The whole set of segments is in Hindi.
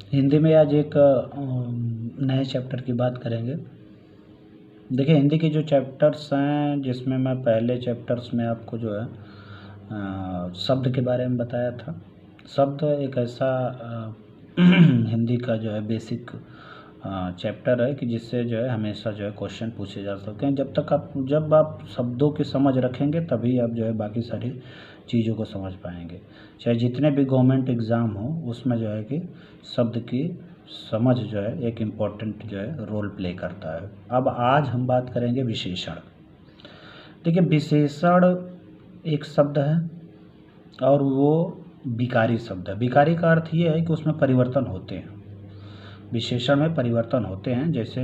हिंदी में आज एक नए चैप्टर की बात करेंगे। देखिए, हिंदी के जो चैप्टर्स हैं, जिसमें मैं पहले चैप्टर्स में आपको जो है शब्द के बारे में बताया था। शब्द एक ऐसा हिंदी का जो है बेसिक चैप्टर है कि जिससे जो है हमेशा जो है क्वेश्चन पूछे जा सकते हैं। जब आप शब्दों की समझ रखेंगे तभी आप जो है बाकी सारी चीज़ों को समझ पाएंगे। चाहे जितने भी गवर्नमेंट एग्ज़ाम हो, उसमें जो है कि शब्द की समझ जो है एक इम्पॉर्टेंट जो है रोल प्ले करता है। अब आज हम बात करेंगे विशेषण। देखिए, विशेषण एक शब्द है और वो विकारी शब्द है। विकारी का अर्थ ये है कि उसमें परिवर्तन होते हैं। विशेषण में परिवर्तन होते हैं। जैसे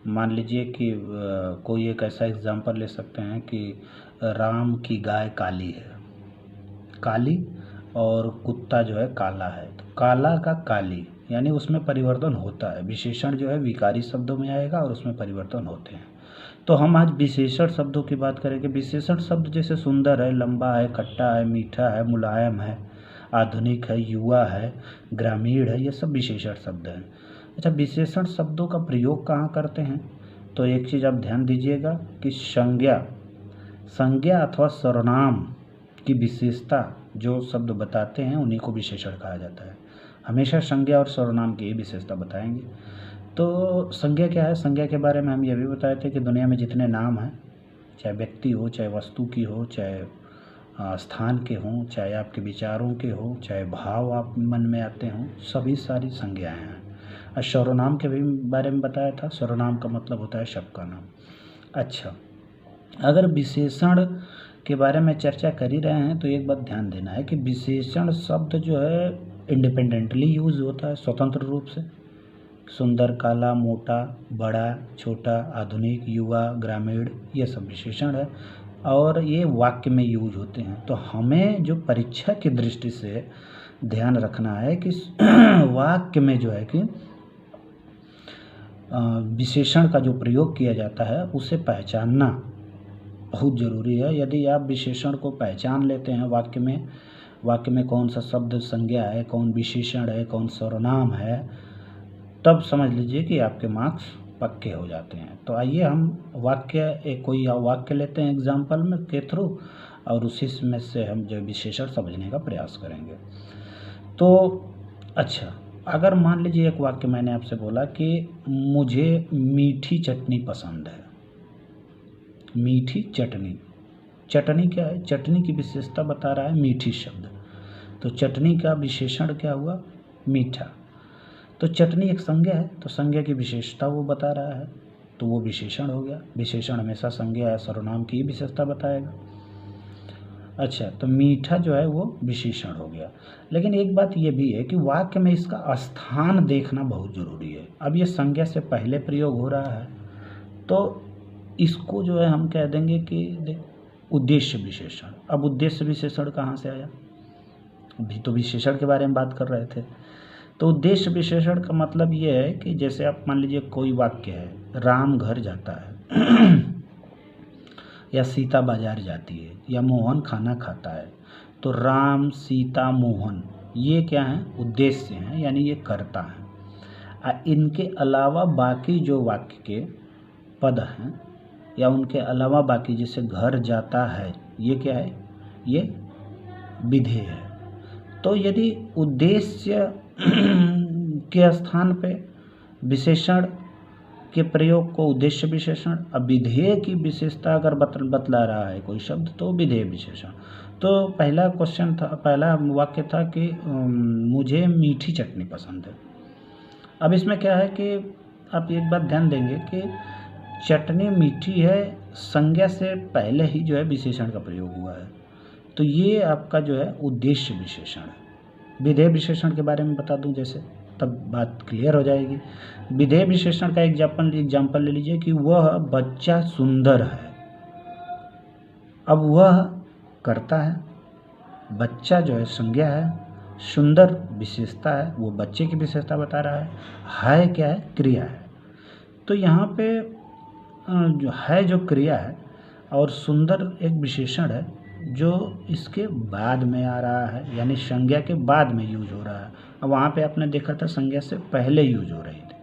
मान लीजिए कि कोई एक ऐसा एग्जाम्पल ले सकते हैं कि राम की गाय काली है, काली, और कुत्ता जो है काला है, तो काला का काली, यानी उसमें परिवर्तन होता है। विशेषण जो है विकारी शब्दों में आएगा और उसमें परिवर्तन होते हैं। तो हम आज विशेषण शब्दों की बात करेंगे। विशेषण शब्द जैसे सुंदर है, लंबा है, खट्टा है, मीठा है, मुलायम है, आधुनिक है, युवा है, ग्रामीण है, ये सब विशेषण शब्द हैं। अच्छा, विशेषण शब्दों का प्रयोग कहाँ करते हैं? तो एक चीज़ आप ध्यान दीजिएगा कि संज्ञा अथवा सर्वनाम की विशेषता जो शब्द बताते हैं उन्हीं को विशेषण कहा जाता है। हमेशा संज्ञा और सर्वनाम की विशेषता बताएंगे। तो संज्ञा क्या है? संज्ञा के बारे में हम ये भी बताए थे कि दुनिया में जितने नाम हैं, चाहे व्यक्ति हो, चाहे वस्तु की हो, चाहे स्थान के हों, चाहे आपके विचारों के हों, चाहे भाव आप मन में आते हों, सभी सारी संज्ञाएँ हैं। और सर्वनाम के भी बारे में बताया था। सर्वनाम का मतलब होता है सबका नाम। अच्छा, अगर विशेषण के बारे में चर्चा कर ही रहे हैं तो एक बात ध्यान देना है कि विशेषण शब्द जो है इंडिपेंडेंटली यूज़ होता है, स्वतंत्र रूप से। सुंदर, काला, मोटा, बड़ा, छोटा, आधुनिक, युवा, ग्रामीण, ये सब विशेषण है और ये वाक्य में यूज होते हैं। तो हमें जो परीक्षा की दृष्टि से ध्यान रखना है कि वाक्य में जो है कि विशेषण का जो प्रयोग किया जाता है उसे पहचानना बहुत ज़रूरी है। यदि आप विशेषण को पहचान लेते हैं वाक्य में कौन सा शब्द संज्ञा है, कौन विशेषण है, कौन सर्वनाम है, तब समझ लीजिए कि आपके मार्क्स पक्के हो जाते हैं। तो आइए हम कोई वाक्य लेते हैं एग्जाम्पल में के थ्रू और उसी में से हम जो विशेषण समझने का प्रयास करेंगे। तो अच्छा, अगर मान लीजिए एक वाक्य मैंने आपसे बोला कि मुझे मीठी चटनी पसंद है। मीठी चटनी, चटनी क्या है? चटनी की विशेषता बता रहा है मीठी शब्द, तो चटनी का विशेषण क्या हुआ? मीठा। तो चटनी एक संज्ञा है, तो संज्ञा की विशेषता वो बता रहा है, तो वो विशेषण हो गया। विशेषण हमेशा संज्ञा या सर्वनाम की विशेषता बताएगा। अच्छा, तो मीठा जो है वो विशेषण हो गया। लेकिन एक बात ये भी है कि वाक्य में इसका स्थान देखना बहुत ज़रूरी है। अब ये संज्ञा से पहले प्रयोग हो रहा है तो इसको जो है हम कह देंगे कि उद्देश्य विशेषण। अब उद्देश्य विशेषण कहाँ से आया? अभी तो विशेषण के बारे में बात कर रहे थे। तो उद्देश्य विशेषण का मतलब ये है कि जैसे आप मान लीजिए कोई वाक्य है, राम घर जाता है या सीता बाजार जाती है या मोहन खाना खाता है, तो राम, सीता, मोहन, ये क्या है? उद्देश्य हैं, यानी ये कर्ता हैं। इनके अलावा बाकी जो वाक्य के पद हैं या उनके अलावा बाकी जैसे घर जाता है, ये क्या है? ये विधेय है। तो यदि उद्देश्य के स्थान पे विशेषण के प्रयोग को उद्देश्य विशेषण, अब विधेय की विशेषता अगर बतला रहा है कोई शब्द तो विधेय विशेषण। तो पहला वाक्य था कि मुझे मीठी चटनी पसंद है। अब इसमें क्या है कि आप एक बात ध्यान देंगे कि चटनी मीठी है, संज्ञा से पहले ही जो है विशेषण का प्रयोग हुआ है, तो ये आपका जो है उद्देश्य विशेषण है। विधेय विशेषण के बारे में बता दूं जैसे, तब बात क्लियर हो जाएगी। विधेय विशेषण का एग्जाम्पल ले लीजिए कि वह बच्चा सुंदर है। अब वह कर्ता है, बच्चा जो है संज्ञा है, सुंदर विशेषता है, वो बच्चे की विशेषता बता रहा है क्या है? क्रिया है। तो यहाँ पे जो है जो क्रिया है और सुंदर एक विशेषण है जो इसके बाद में आ रहा है, यानी संज्ञा के बाद में यूज हो रहा है। अब वहाँ पे आपने देखा था संज्ञा से पहले यूज हो रही थी,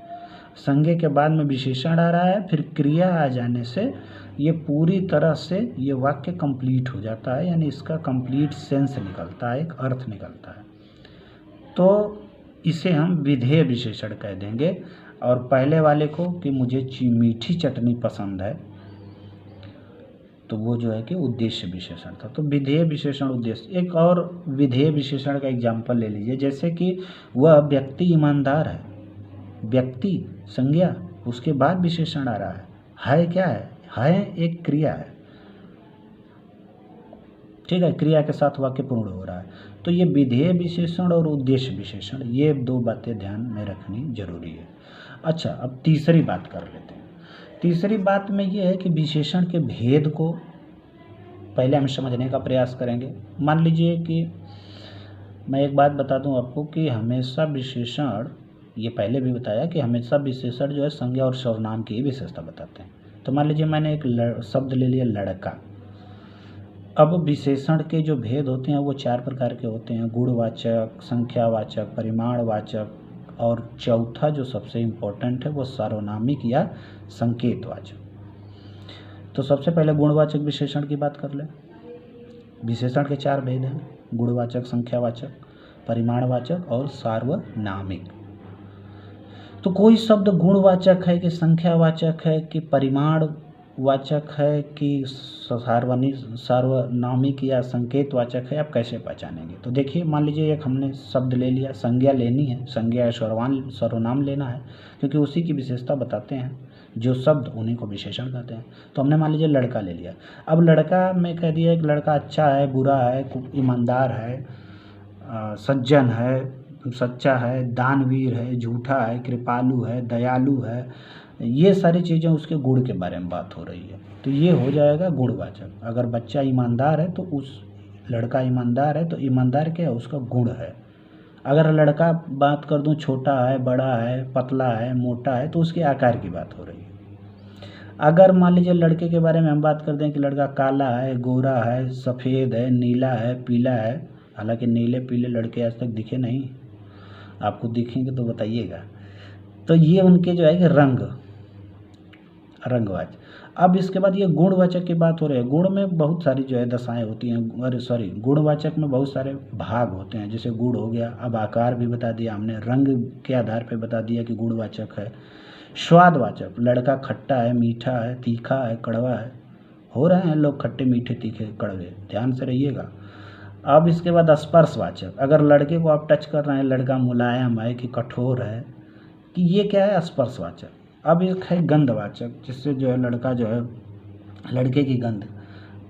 संज्ञा के बाद में विशेषण आ रहा है, फिर क्रिया आ जाने से ये पूरी तरह से ये वाक्य कंप्लीट हो जाता है, यानी इसका कंप्लीट सेंस निकलता है, एक अर्थ निकलता है। तो इसे हम विधेय विशेषण कह देंगे। और पहले वाले को कि मुझे मीठी चटनी पसंद है, तो वो जो है कि उद्देश्य विशेषण था। तो विधेय विशेषण उद्देश्य। एक और विधेय विशेषण का एग्जाम्पल ले लीजिए, जैसे कि वह व्यक्ति ईमानदार है, व्यक्ति संज्ञा, उसके बाद विशेषण आ रहा है क्या है एक क्रिया है, ठीक है, क्रिया के साथ वाक्य पूर्ण हो रहा है। तो ये विधेय विशेषण और उद्देश्य विशेषण, ये दो बातें ध्यान में रखनी जरूरी है। अच्छा, अब तीसरी बात कर लेते हैं। तीसरी बात में ये है कि विशेषण के भेद को पहले हम समझने का प्रयास करेंगे। मान लीजिए कि मैं एक बात बता दूं आपको कि हमेशा विशेषण, ये पहले भी बताया कि हमेशा विशेषण जो है संज्ञा और सर्वनाम की विशेषता बताते हैं। तो मान लीजिए मैंने एक शब्द ले लिया लड़का। अब विशेषण के जो भेद होते हैं वो 4 प्रकार के होते हैं, गुणवाचक, संख्यावाचक, परिमाणवाचक, और चौथा जो सबसे इम्पोर्टेंट है वो सार्वनामिक या संकेतवाचक। तो सबसे पहले गुणवाचक विशेषण की बात कर लें। विशेषण के 4 भेद हैं, गुणवाचक, संख्यावाचक, परिमाणवाचक और सार्वनामिक। तो कोई शब्द गुणवाचक है कि संख्यावाचक है कि परिमाणवाचक है कि सार्वनामिक या संकेतवाचक है, आप कैसे पहचानेंगे? तो देखिए, मान लीजिए एक हमने शब्द ले लिया, संज्ञा लेनी है, संज्ञा या सर्वनाम लेना है, क्योंकि उसी की विशेषता बताते हैं जो शब्द, उन्हीं को विशेषण कहते हैं। तो हमने मान लीजिए लड़का ले लिया। अब लड़का में कह दिया कि लड़का अच्छा है, बुरा है, ईमानदार है, सज्जन है, सच्चा है, दानवीर है, झूठा है, कृपालु है, दयालु है, ये सारी चीज़ें उसके गुण के बारे में बात हो रही है। तो ये हो जाएगा गुणवाचक। अगर बच्चा ईमानदार है तो उस लड़का ईमानदार है, तो ईमानदार क्या है? उसका गुण है। अगर लड़का बात कर दूं छोटा है, बड़ा है, पतला है, मोटा है, तो उसके आकार की बात हो रही है। अगर मान लीजिए लड़के के बारे में हम बात कर दें कि लड़का काला है, गोरा है, सफ़ेद है, नीला है, पीला है, हालांकि नीले पीले लड़के आज तक दिखे नहीं, आपको दिखेंगे तो बताइएगा। तो ये उनके जो है कि रंगवाचक। अब इसके बाद ये गुणवाचक की बात हो रही है। गुण में बहुत सारी जो है दशाएं होती हैं, गुणवाचक में बहुत सारे भाग होते हैं। जैसे गुण हो गया, अब आकार भी बता दिया हमने, रंग के आधार पे बता दिया कि गुणवाचक है। स्वादवाचक, लड़का खट्टा है, मीठा है, तीखा है, कड़वा है, हो रहे हैं लोग खट्टे मीठे तीखे कड़वे, ध्यान से रहिएगा। अब इसके बाद स्पर्शवाचक, अगर लड़के को आप टच कर रहे हैं, लड़का मुलायम है कि कठोर है, कि ये क्या है? स्पर्शवाचक। अब एक है गंधवाचक, जिससे जो है लड़का जो है, लड़के की गंध,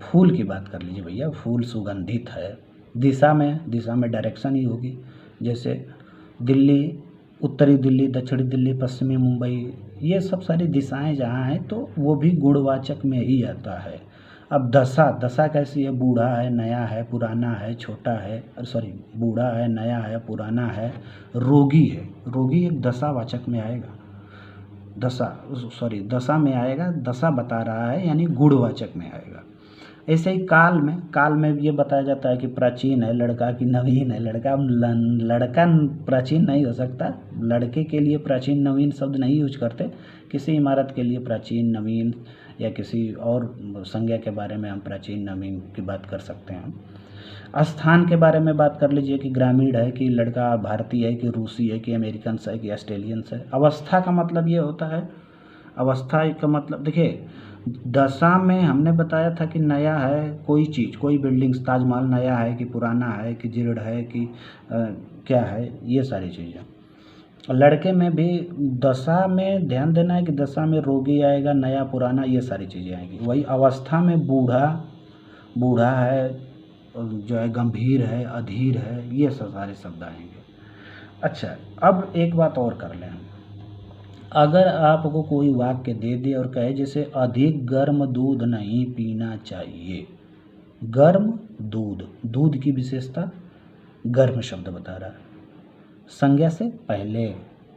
फूल की बात कर लीजिए भैया, फूल सुगंधित है। दिशा में डायरेक्शन ही होगी, जैसे दिल्ली, उत्तरी दिल्ली, दक्षिणी दिल्ली, पश्चिमी मुंबई, ये सब सारी दिशाएं जहाँ हैं तो वो भी गुणवाचक में ही आता है। अब दशा कैसी है? बूढ़ा है, नया है, पुराना है, छोटा है, बूढ़ा है, नया है, पुराना है, रोगी है। रोगी एक दशावाचक में आएगा, दशा में आएगा, दशा बता रहा है, यानी गुणवाचक में आएगा। ऐसे ही काल में ये बताया जाता है कि प्राचीन है लड़का कि नवीन है लड़का। लड़का प्राचीन नहीं हो सकता, लड़के के लिए प्राचीन नवीन शब्द नहीं यूज करते। किसी इमारत के लिए प्राचीन नवीन, या किसी और संज्ञा के बारे में हम प्राचीन नवीन की बात कर सकते हैं। स्थान के बारे में बात कर लीजिए कि ग्रामीण है कि लड़का भारतीय है कि रूसी है कि अमेरिकन है कि ऑस्ट्रेलियन है। अवस्था का मतलब ये होता है, अवस्था का मतलब देखिए, दशा में हमने बताया था कि नया है कोई चीज़, कोई बिल्डिंग, ताजमहल नया है कि पुराना है कि जीर्ण है कि क्या है, ये सारी चीज़ें। लड़के में भी दशा में ध्यान देना है कि दशा में रोगी आएगा, नया पुराना, ये सारी चीज़ें आएंगी। वही अवस्था में बूढ़ा है, जो है गंभीर है, अधीर है, ये सब सारे शब्द आएंगे। अच्छा, अब एक बात और कर लें, अगर आपको कोई वाक्य दे दे और कहे जैसे अधिक गर्म दूध नहीं पीना चाहिए, गर्म दूध की विशेषता गर्म शब्द बता रहा है, संज्ञा से पहले,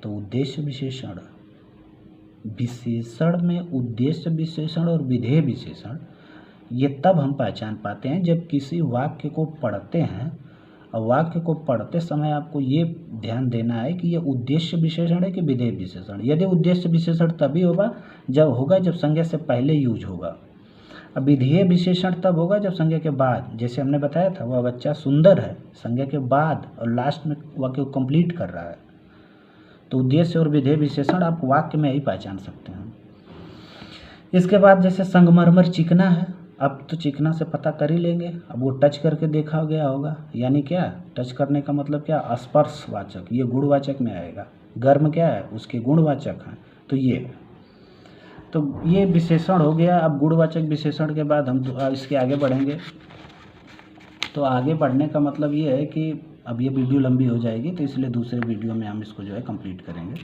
तो उद्देश्य विशेषण। विशेषण में उद्देश्य विशेषण और विधेय विशेषण, ये तब हम पहचान पाते हैं जब किसी वाक्य को पढ़ते हैं और वाक्य को पढ़ते समय आपको ये ध्यान देना है कि ये उद्देश्य विशेषण है कि विधेय विशेषण। यदि उद्देश्य विशेषण तभी होगा जब संज्ञा से पहले यूज होगा। अब विधेय विशेषण तब होगा जब संज्ञा के बाद, जैसे हमने बताया था वह बच्चा सुंदर है, संज्ञा के बाद और लास्ट में वाक्य को कंप्लीट कर रहा है। तो उद्देश्य और विधेय विशेषण आप वाक्य में ही पहचान सकते हैं। इसके बाद जैसे संगमरमर चिकना है, अब तो चिकना से पता कर ही लेंगे। अब वो टच करके देखा गया होगा, यानी क्या, टच करने का मतलब क्या, स्पर्शवाचक, ये गुणवाचक में आएगा। गर्म क्या है, उसके गुणवाचक हैं, तो ये विशेषण हो गया। अब गुणवाचक विशेषण के बाद हम इसके आगे बढ़ेंगे। तो आगे बढ़ने का मतलब ये है कि अब ये वीडियो लंबी हो जाएगी, तो इसलिए दूसरे वीडियो में हम इसको जो है कंप्लीट करेंगे।